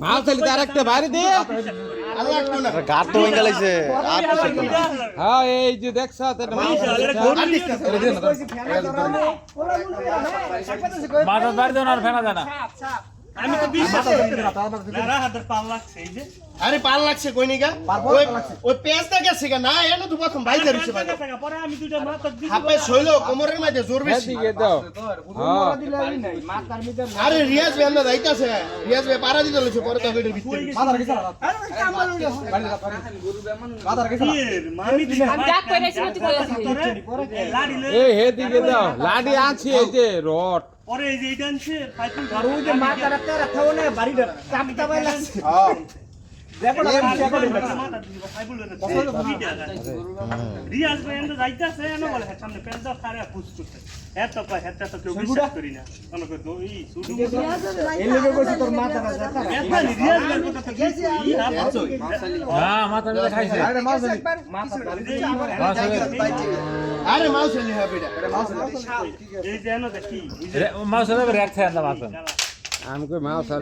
মাছ চালি তার একটা বাড়ি দে গাত তো হয়ে গেছে হ্যাঁ এই যে দেখছ মাছ বাড়ি দেন আর ফেনা যায় না আমি তো 20 না হাতের পাল লাগছে এই যে আরে পাল লাগছে কই নিগা ওই পেঁচটা গেছে গা না এনো তো প্রথম ভাই ধরেছে ভাই পরে আমি দুইটা মাছ দিছি হাপে ছইলো কোমরের মধ্যে জোর বেশি দিকে দাও আরে রিয়াজ ভাই আমরা যাইতাছে রিয়াজ ভাই পারা দিতে লইছে পরে তো ভিডিওর ভিতরে মামি দিছি আমি ডাক কইরাছি তুই কইরাছিস লাড়ি এই হে দিকে দাও লাডি আছে এই যে রড পরে এই যে ডানছে ফাইটিং আর ওই যে মাথা রাখতে রাখাও না বাড়িটা চাপটা বাই লাগছে দেখো না রিয়াজ ভাই এন্ড যাইতাছে এনো বলে সামনে পেন্সা খারে পুশ করতে এত কয় হেটা তো কেউ বিশ্বাস করি না আমরা কই তো এই শুধু এই লোকে কইছে তোর মাথা রাখা এখন রিয়াজ ভাই কথা তো কি ই হাত হ্যাঁ মাথা মেরে খাইছে আরে মাছ ধরি মাথা আরে মাউস নি হবে এটা এই যে এনো দেখি মাছ ধরে রাখছে না মাছ আমি কই মাছ আর